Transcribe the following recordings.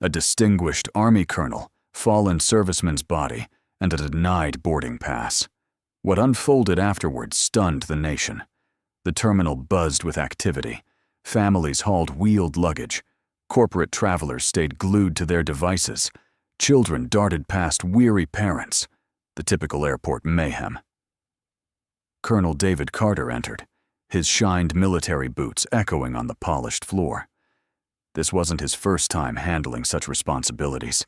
A distinguished Army colonel, fallen serviceman's body, and a denied boarding pass. What unfolded afterwards stunned the nation. The terminal buzzed with activity. Families hauled wheeled luggage. Corporate travelers stayed glued to their devices. Children darted past weary parents. The typical airport mayhem. Colonel David Carter entered, his shined military boots echoing on the polished floor. This wasn't his first time handling such responsibilities,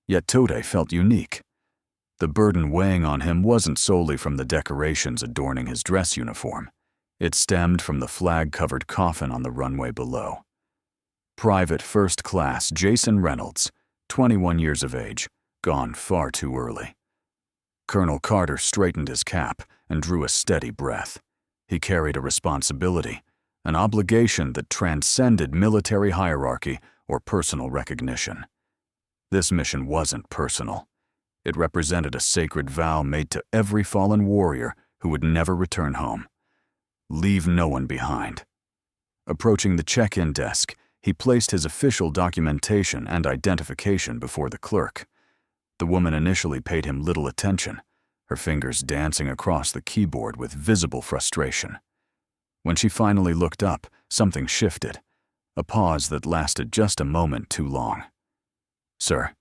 yet Tode felt unique. The burden weighing on him wasn't solely from the decorations adorning his dress uniform. It stemmed from the flag-covered coffin on the runway below. Private First Class Jason Reynolds, 21 years of age, gone far too early. Colonel Carter straightened his cap and drew a steady breath. He carried a responsibility, an obligation that transcended military hierarchy or personal recognition. This mission wasn't personal. It represented a sacred vow made to every fallen warrior who would never return home. Leave no one behind. Approaching the check-in desk, he placed his official documentation and identification before the clerk. The woman initially paid him little attention, her fingers dancing across the keyboard with visible frustration. When she finally looked up, something shifted, a pause that lasted just a moment too long. "Sir,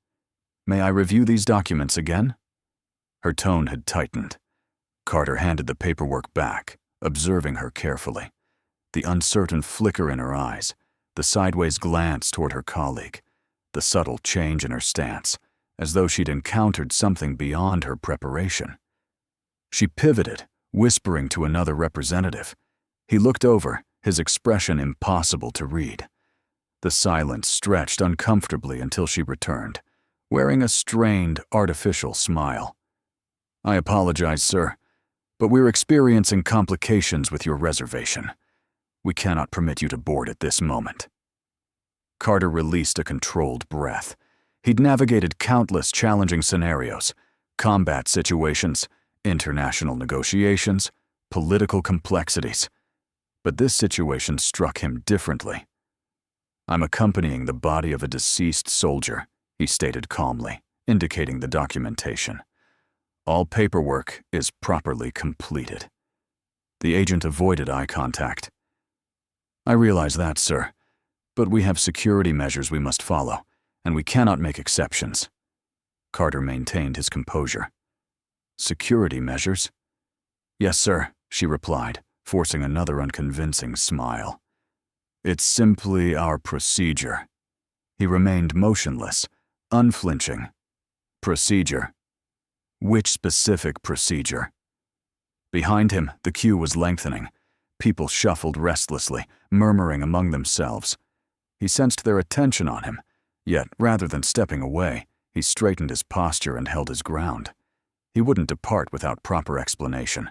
may I review these documents again?" Her tone had tightened. Carter handed the paperwork back, observing her carefully. The uncertain flicker in her eyes, the sideways glance toward her colleague, the subtle change in her stance, as though she'd encountered something beyond her preparation. She pivoted, whispering to another representative. He looked over, his expression impossible to read. The silence stretched uncomfortably until she returned, wearing a strained, artificial smile. "I apologize, sir, but we're experiencing complications with your reservation. We cannot permit you to board at this moment." Carter released a controlled breath. He'd navigated countless challenging scenarios, combat situations, international negotiations, political complexities. But this situation struck him differently. "I'm accompanying the body of a deceased soldier," he stated calmly, indicating the documentation. "All paperwork is properly completed." The agent avoided eye contact. "I realize that, sir, but we have security measures we must follow, and we cannot make exceptions." Carter maintained his composure. "Security measures?" "Yes, sir," she replied, forcing another unconvincing smile. "It's simply our procedure." He remained motionless, unflinching. "Procedure? Which specific procedure?" Behind him, the queue was lengthening. People shuffled restlessly, murmuring among themselves. He sensed their attention on him, yet rather than stepping away, he straightened his posture and held his ground. He wouldn't depart without proper explanation.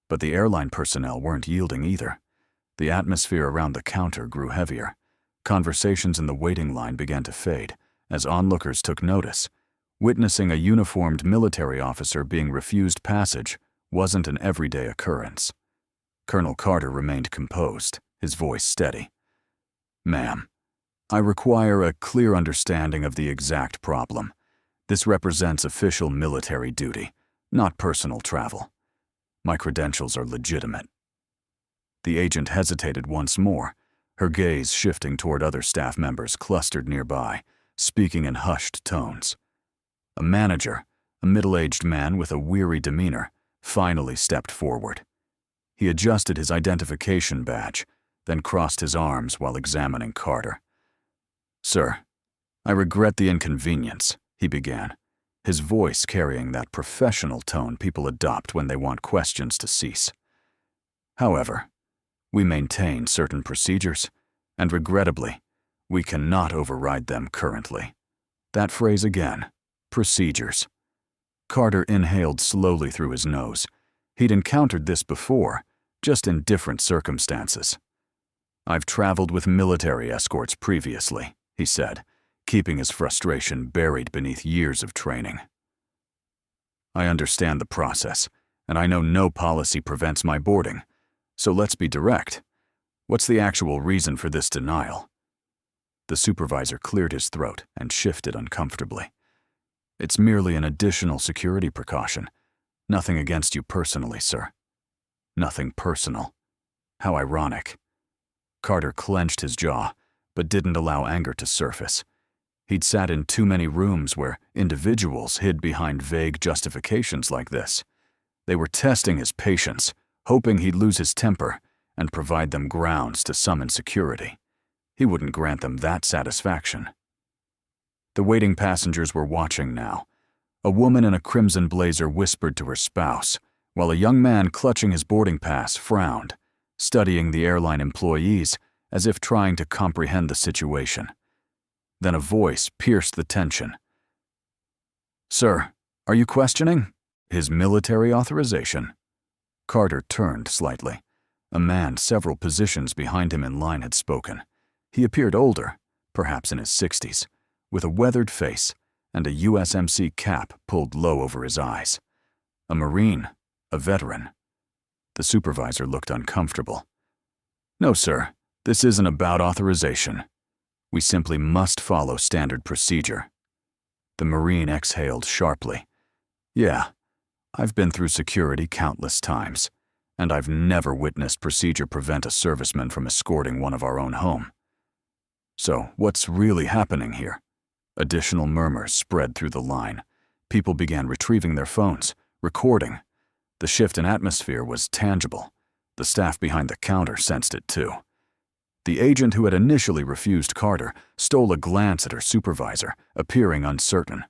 But the airline personnel weren't yielding either. The atmosphere around the counter grew heavier. Conversations in the waiting line began to fade, as onlookers took notice. Witnessing a uniformed military officer being refused passage wasn't an everyday occurrence. Colonel Carter remained composed, his voice steady. "Ma'am, I require a clear understanding of the exact problem. This represents official military duty, not personal travel. My credentials are legitimate." The agent hesitated once more, her gaze shifting toward other staff members clustered nearby, speaking in hushed tones. A manager, a middle-aged man with a weary demeanor, finally stepped forward. He adjusted his identification badge, then crossed his arms while examining Carter. "Sir, I regret the inconvenience," he began, his voice carrying that professional tone people adopt when they want questions to cease. "However, we maintain certain procedures, and regrettably, we cannot override them currently." That phrase again, procedures. Carter inhaled slowly through his nose. He'd encountered this before, just in different circumstances. "I've traveled with military escorts previously," he said, keeping his frustration buried beneath years of training. "I understand the process, and I know no policy prevents my boarding. So let's be direct. What's the actual reason for this denial?" The supervisor cleared his throat and shifted uncomfortably. "It's merely an additional security precaution. Nothing against you personally, sir." Nothing personal. How ironic. Carter clenched his jaw, but didn't allow anger to surface. He'd sat in too many rooms where individuals hid behind vague justifications like this. They were testing his patience, hoping he'd lose his temper and provide them grounds to summon security. He wouldn't grant them that satisfaction. The waiting passengers were watching now. A woman in a crimson blazer whispered to her spouse, while a young man clutching his boarding pass frowned, studying the airline employees as if trying to comprehend the situation. Then a voice pierced the tension. "Sir, are you questioning his military authorization?" Carter turned slightly. A man several positions behind him in line had spoken. He appeared older, perhaps in his 60s, with a weathered face and a USMC cap pulled low over his eyes. A Marine, a veteran. The supervisor looked uncomfortable. "No, sir, this isn't about authorization. We simply must follow standard procedure." The Marine exhaled sharply. "Yeah, I've been through security countless times, and I've never witnessed procedure prevent a serviceman from escorting one of our own home." "So, what's really happening here?" Additional murmurs spread through the line. People began retrieving their phones, recording. The shift in atmosphere was tangible. The staff behind the counter sensed it too. The agent who had initially refused Carter stole a glance at her supervisor, appearing uncertain.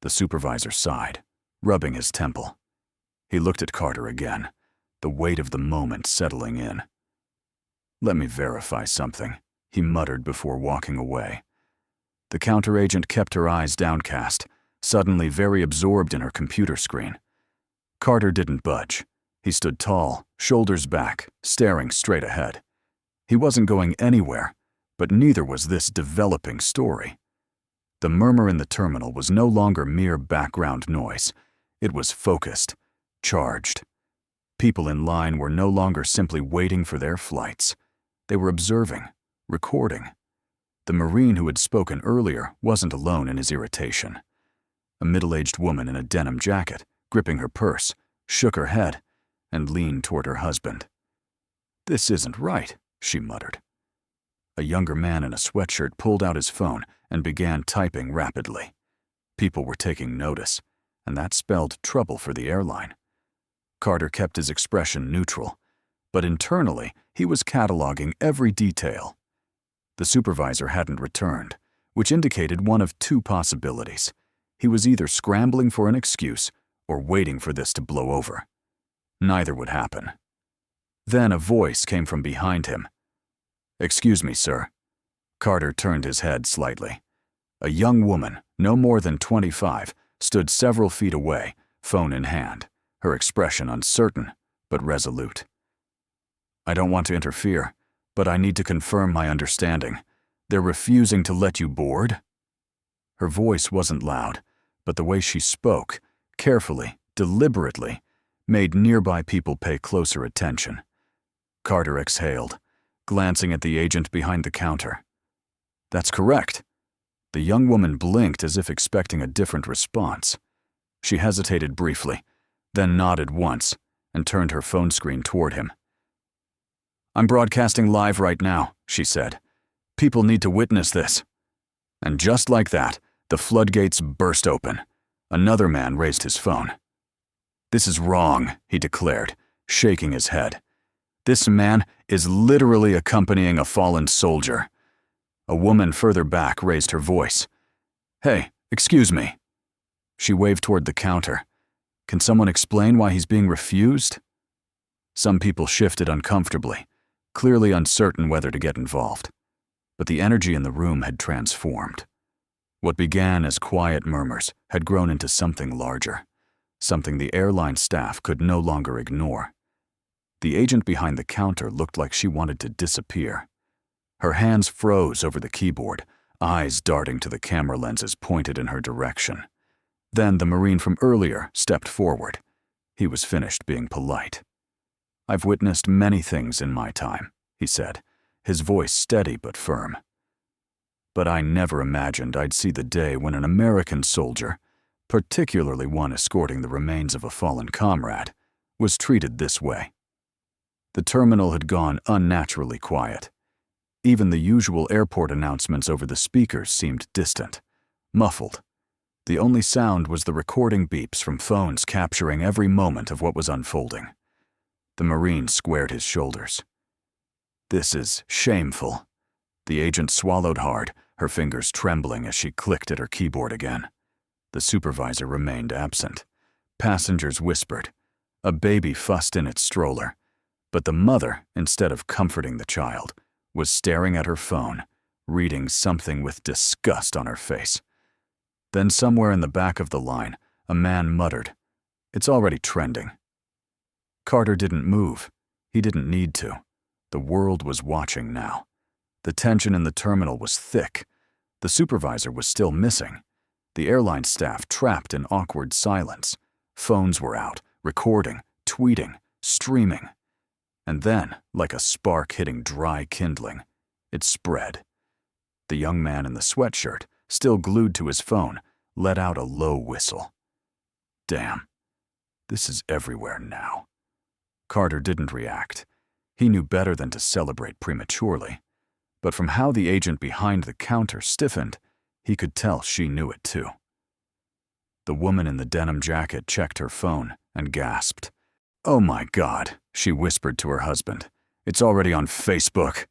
The supervisor sighed, rubbing his temple. He looked at Carter again, the weight of the moment settling in. "Let me verify something," he muttered before walking away. The counter agent kept her eyes downcast, suddenly very absorbed in her computer screen. Carter didn't budge. He stood tall, shoulders back, staring straight ahead. He wasn't going anywhere, but neither was this developing story. The murmur in the terminal was no longer mere background noise. It was focused, charged. People in line were no longer simply waiting for their flights. They were observing, recording. The Marine who had spoken earlier wasn't alone in his irritation. A middle-aged woman in a denim jacket, gripping her purse, shook her head and leaned toward her husband. "This isn't right," she muttered. A younger man in a sweatshirt pulled out his phone and began typing rapidly. People were taking notice, and that spelled trouble for the airline. Carter kept his expression neutral, but internally he was cataloging every detail. The supervisor hadn't returned, which indicated one of two possibilities. He was either scrambling for an excuse or waiting for this to blow over. Neither would happen. Then a voice came from behind him. "Excuse me, sir." Carter turned his head slightly. A young woman, no more than 25, stood several feet away, phone in hand, her expression uncertain but resolute. "I don't want to interfere, but I need to confirm my understanding. They're refusing to let you board?" Her voice wasn't loud, but the way she spoke, carefully, deliberately, made nearby people pay closer attention. Carter exhaled, glancing at the agent behind the counter. "That's correct." The young woman blinked as if expecting a different response. She hesitated briefly, then nodded once and turned her phone screen toward him. "I'm broadcasting live right now," she said. "People need to witness this." And just like that, the floodgates burst open. Another man raised his phone. "This is wrong," he declared, shaking his head. "This man is literally accompanying a fallen soldier." A woman further back raised her voice. "Hey, excuse me." She waved toward the counter. "Can someone explain why he's being refused?" Some people shifted uncomfortably, clearly uncertain whether to get involved. But the energy in the room had transformed. What began as quiet murmurs had grown into something larger, something the airline staff could no longer ignore. The agent behind the counter looked like she wanted to disappear. Her hands froze over the keyboard, eyes darting to the camera lenses pointed in her direction. Then the Marine from earlier stepped forward. He was finished being polite. "I've witnessed many things in my time," he said, his voice steady but firm. but I never imagined I'd see the day when an American soldier, particularly one escorting the remains of a fallen comrade, was treated this way. The terminal had gone unnaturally quiet. Even the usual airport announcements over the speakers seemed distant, muffled. The only sound was the recording beeps from phones capturing every moment of what was unfolding. The Marine squared his shoulders. "This is shameful." The agent swallowed hard, her fingers trembling as she clicked at her keyboard again. The supervisor remained absent. Passengers whispered. A baby fussed in its stroller. But the mother, instead of comforting the child, was staring at her phone, reading something with disgust on her face. Then somewhere in the back of the line, a man muttered, "It's already trending." Carter didn't move. He didn't need to. The world was watching now. The tension in the terminal was thick. The supervisor was still missing. The airline staff trapped in awkward silence. Phones were out, recording, tweeting, streaming. And then, like a spark hitting dry kindling, it spread. The young man in the sweatshirt, still glued to his phone, let out a low whistle. Damn, this is everywhere now. Carter didn't react. He knew better than to celebrate prematurely. But from how the agent behind the counter stiffened, he could tell she knew it too. The woman in the denim jacket checked her phone and gasped. "Oh my God," she whispered to her husband. "It's already on Facebook."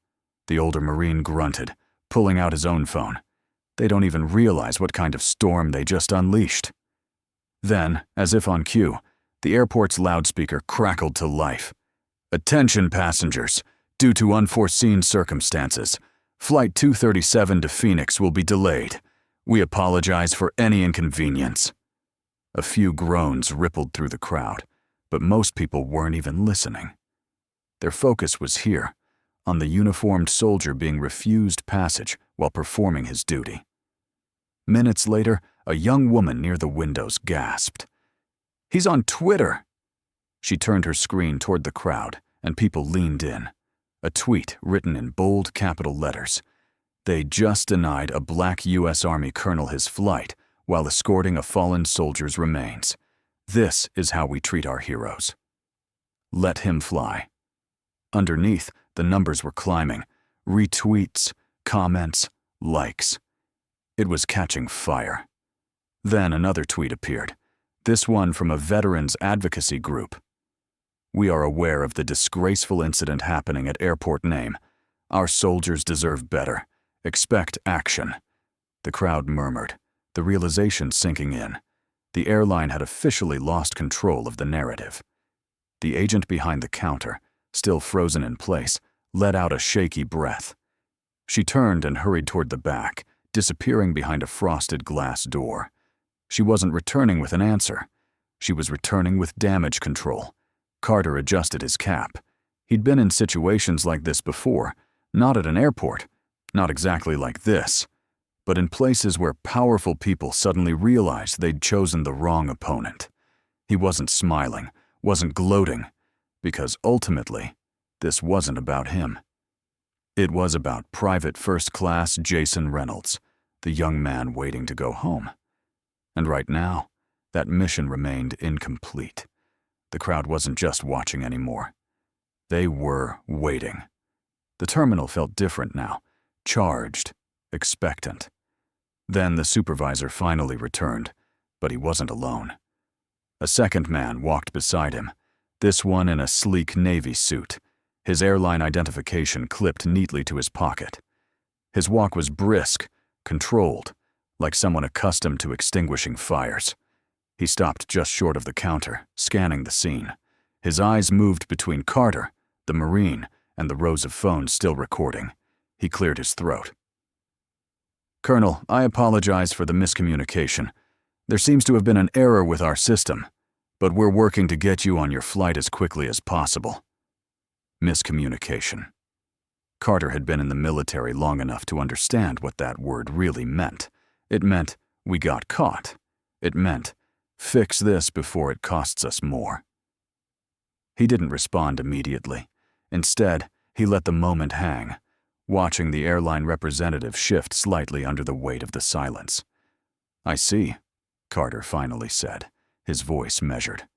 The older Marine grunted, pulling out his own phone. They don't even realize what kind of storm they just unleashed. Then, as if on cue, the airport's loudspeaker crackled to life. "Attention passengers, due to unforeseen circumstances, Flight 237 to Phoenix will be delayed. We apologize for any inconvenience." A few groans rippled through the crowd, but most people weren't even listening. Their focus was here, on the uniformed soldier being refused passage while performing his duty. Minutes later, a young woman near the windows gasped. "He's on Twitter!" She turned her screen toward the crowd, and people leaned in. A tweet written in bold capital letters. They just denied a black U.S. Army colonel his flight while escorting a fallen soldier's remains. This is how we treat our heroes. Let him fly. Underneath, the numbers were climbing. Retweets, comments, likes. It was catching fire. Then another tweet appeared, this one from a veterans advocacy group. "We are aware of the disgraceful incident happening at Airport Name. Our soldiers deserve better. Expect action." The crowd murmured, the realization sinking in. The airline had officially lost control of the narrative. The agent behind the counter, still frozen in place, let out a shaky breath. She turned and hurried toward the back, disappearing behind a frosted glass door. She wasn't returning with an answer. She was returning with damage control. Carter adjusted his cap. He'd been in situations like this before, not at an airport, not exactly like this, but in places where powerful people suddenly realized they'd chosen the wrong opponent. He wasn't smiling, wasn't gloating, because ultimately, this wasn't about him. It was about Private First Class Jason Reynolds, the young man waiting to go home. And right now, that mission remained incomplete. The crowd wasn't just watching anymore. They were waiting. The terminal felt different now, charged, expectant. Then the supervisor finally returned, but he wasn't alone. A second man walked beside him, this one in a sleek navy suit, his airline identification clipped neatly to his pocket. His walk was brisk, controlled, like someone accustomed to extinguishing fires. He stopped just short of the counter, scanning the scene. His eyes moved between Carter, the Marine, and the rows of phones still recording. He cleared his throat. "Colonel, I apologize for the miscommunication. There seems to have been an error with our system, but we're working to get you on your flight as quickly as possible." Miscommunication. Carter had been in the military long enough to understand what that word really meant. It meant, we got caught. It meant, fix this before it costs us more. He didn't respond immediately. Instead, he let the moment hang, watching the airline representative shift slightly under the weight of the silence. "I see," Carter finally said, his voice measured.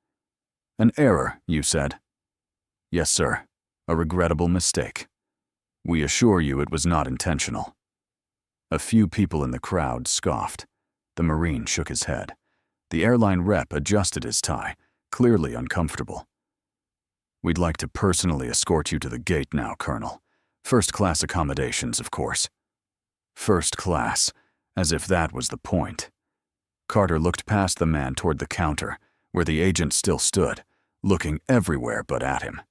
"An error, you said?" "Yes, sir. A regrettable mistake. We assure you it was not intentional." A few people in the crowd scoffed. The Marine shook his head. The airline rep adjusted his tie, clearly uncomfortable. "We'd like to personally escort you to the gate now, Colonel. First-class accommodations, of course." First class, as if that was the point. Carter looked past the man toward the counter, where the agent still stood, looking everywhere but at him.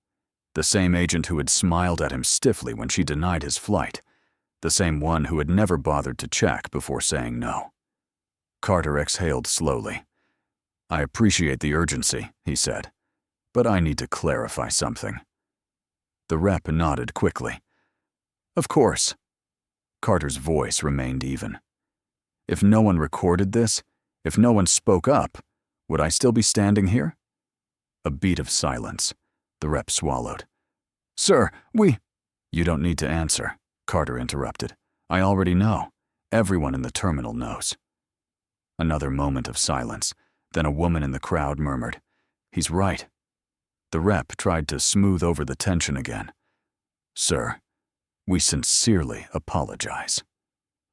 The same agent who had smiled at him stiffly when she denied his flight. The same one who had never bothered to check before saying no. Carter exhaled slowly. "I appreciate the urgency," he said, "but I need to clarify something." The rep nodded quickly. "Of course." Carter's voice remained even. "If no one recorded this, if no one spoke up, would I still be standing here?" A beat of silence. The rep swallowed. "Sir, we—" "You don't need to answer," Carter interrupted. "I already know. Everyone in the terminal knows." Another moment of silence. Then a woman in the crowd murmured, "He's right." The rep tried to smooth over the tension again. "Sir, we sincerely apologize."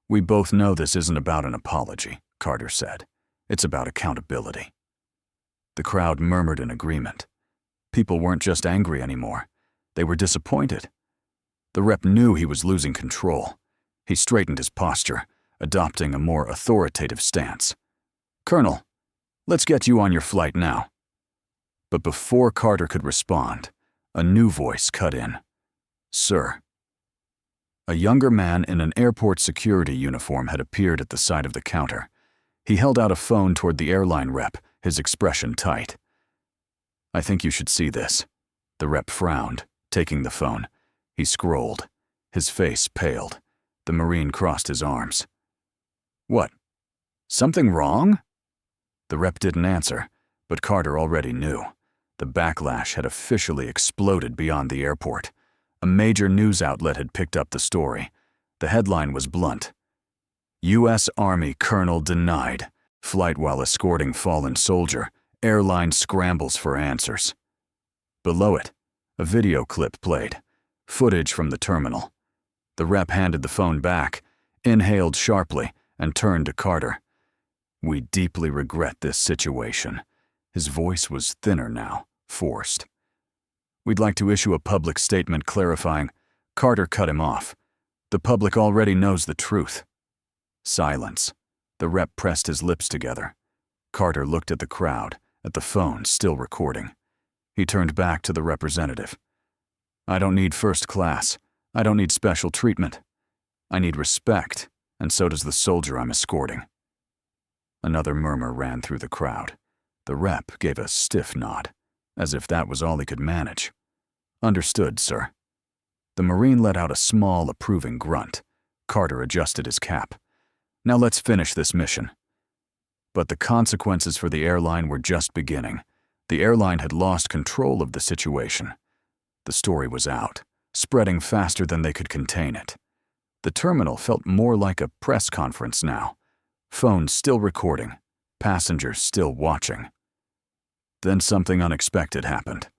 "We both know this isn't about an apology," Carter said. "It's about accountability." The crowd murmured in agreement. People weren't just angry anymore. They were disappointed. The rep knew he was losing control. He straightened his posture, adopting a more authoritative stance. "Colonel, let's get you on your flight now." But before Carter could respond, a new voice cut in. "Sir." A younger man in an airport security uniform had appeared at the side of the counter. He held out a phone toward the airline rep, his expression tight. "I think you should see this." The rep frowned, taking the phone. He scrolled. His face paled. The Marine crossed his arms. "What? Something wrong?" The rep didn't answer, but Carter already knew. The backlash had officially exploded beyond the airport. A major news outlet had picked up the story. The headline was blunt. "U.S. Army Colonel denied. Flight while escorting fallen soldier. Airline scrambles for answers." Below it, a video clip played. Footage from the terminal. The rep handed the phone back, inhaled sharply, and turned to Carter. "We deeply regret this situation." His voice was thinner now, forced. "We'd like to issue a public statement clarifying." Carter cut him off. "The public already knows the truth." Silence. The rep pressed his lips together. Carter looked at the crowd, at the phone still recording. He turned back to the representative. "I don't need first class. I don't need special treatment. I need respect, and so does the soldier I'm escorting." Another murmur ran through the crowd. The rep gave a stiff nod, as if that was all he could manage. "Understood, sir." The Marine let out a small, approving grunt. Carter adjusted his cap. "Now let's finish this mission." But the consequences for the airline were just beginning. The airline had lost control of the situation. The story was out, spreading faster than they could contain it. The terminal felt more like a press conference now. Phones still recording, passengers still watching. Then something unexpected happened.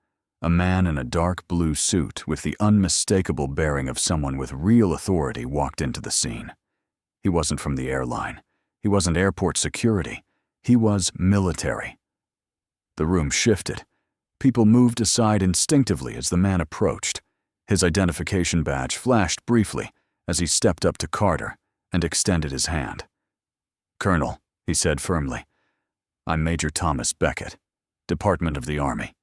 A man in a dark blue suit with the unmistakable bearing of someone with real authority walked into the scene. He wasn't from the airline. He wasn't airport security. He was military. The room shifted. People moved aside instinctively as the man approached. His identification badge flashed briefly as he stepped up to Carter and extended his hand. "Colonel," he said firmly, "I'm Major Thomas Beckett, Department of the Army.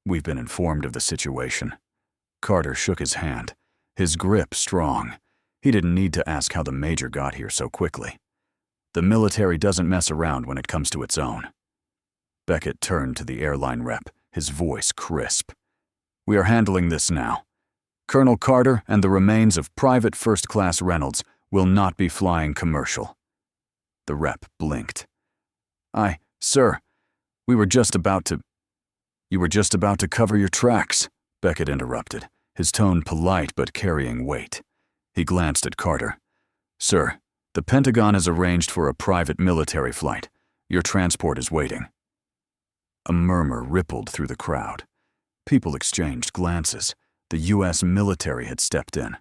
We've been informed of the situation." Carter shook his hand, his grip strong. He didn't need to ask how the Major got here so quickly. The military doesn't mess around when it comes to its own. Beckett turned to the airline rep, his voice crisp. "We are handling this now. Colonel Carter and the remains of Private First Class Reynolds will not be flying commercial." The rep blinked. Sir, we were just about to—" "You were just about to cover your tracks," Beckett interrupted, his tone polite but carrying weight. He glanced at Carter. "Sir, the Pentagon has arranged for a private military flight. Your transport is waiting." A murmur rippled through the crowd. People exchanged glances. The U.S. military had stepped in.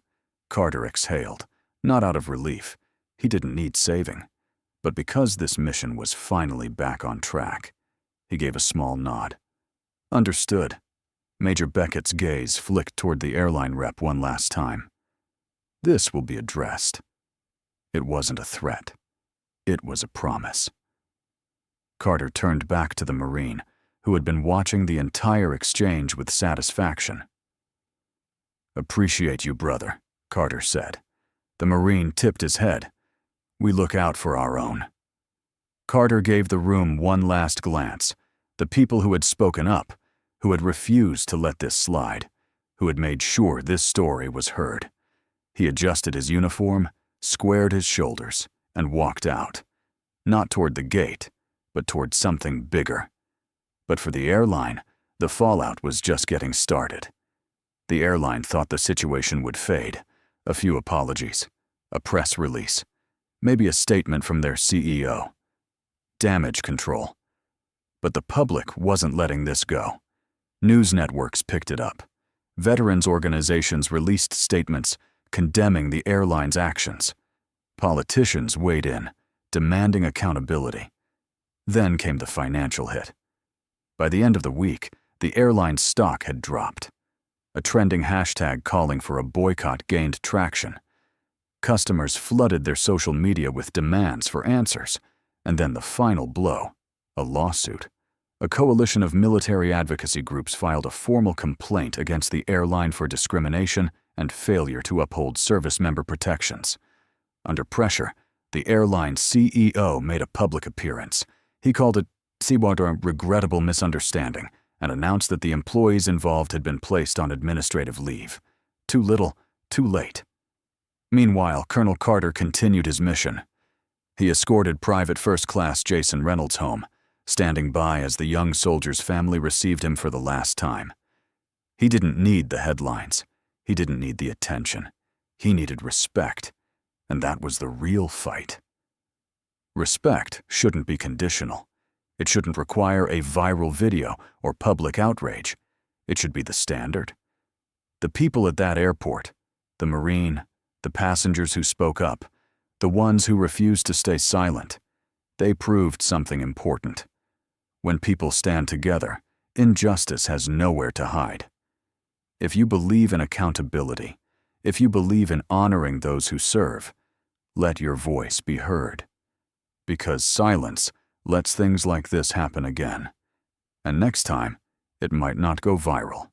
Carter exhaled, not out of relief. He didn't need saving. But because this mission was finally back on track, he gave a small nod. "Understood." Major Beckett's gaze flicked toward the airline rep one last time. "This will be addressed." It wasn't a threat. It was a promise. Carter turned back to the Marine, who had been watching the entire exchange with satisfaction. "Appreciate you, brother," Carter said. The Marine tipped his head. "We look out for our own." Carter gave the room one last glance. The people who had spoken up, who had refused to let this slide, who had made sure this story was heard. He adjusted his uniform, squared his shoulders, and walked out. Not toward the gate, but toward something bigger. But for the airline, the fallout was just getting started. The airline thought the situation would fade. A few apologies, a press release, maybe a statement from their CEO. Damage control. But the public wasn't letting this go. News networks picked it up. Veterans organizations released statements condemning the airline's actions. Politicians weighed in, demanding accountability. Then came the financial hit. By the end of the week, the airline's stock had dropped. A trending hashtag calling for a boycott gained traction. Customers flooded their social media with demands for answers. And then the final blow, a lawsuit. A coalition of military advocacy groups filed a formal complaint against the airline for discrimination and failure to uphold service member protections. Under pressure, the airline's CEO made a public appearance. He called it a regrettable misunderstanding and announced that the employees involved had been placed on administrative leave. Too little, too late. Meanwhile, Colonel Carter continued his mission. He escorted Private First Class Jason Reynolds home, standing by as the young soldier's family received him for the last time. He didn't need the headlines. He didn't need the attention. He needed respect, and that was the real fight. Respect shouldn't be conditional. It shouldn't require a viral video or public outrage. It should be the standard. The people at that airport, the Marine, the passengers who spoke up, the ones who refused to stay silent, they proved something important. When people stand together, injustice has nowhere to hide. If you believe in accountability, if you believe in honoring those who serve, let your voice be heard. Because silence lets things like this happen again. And next time, it might not go viral.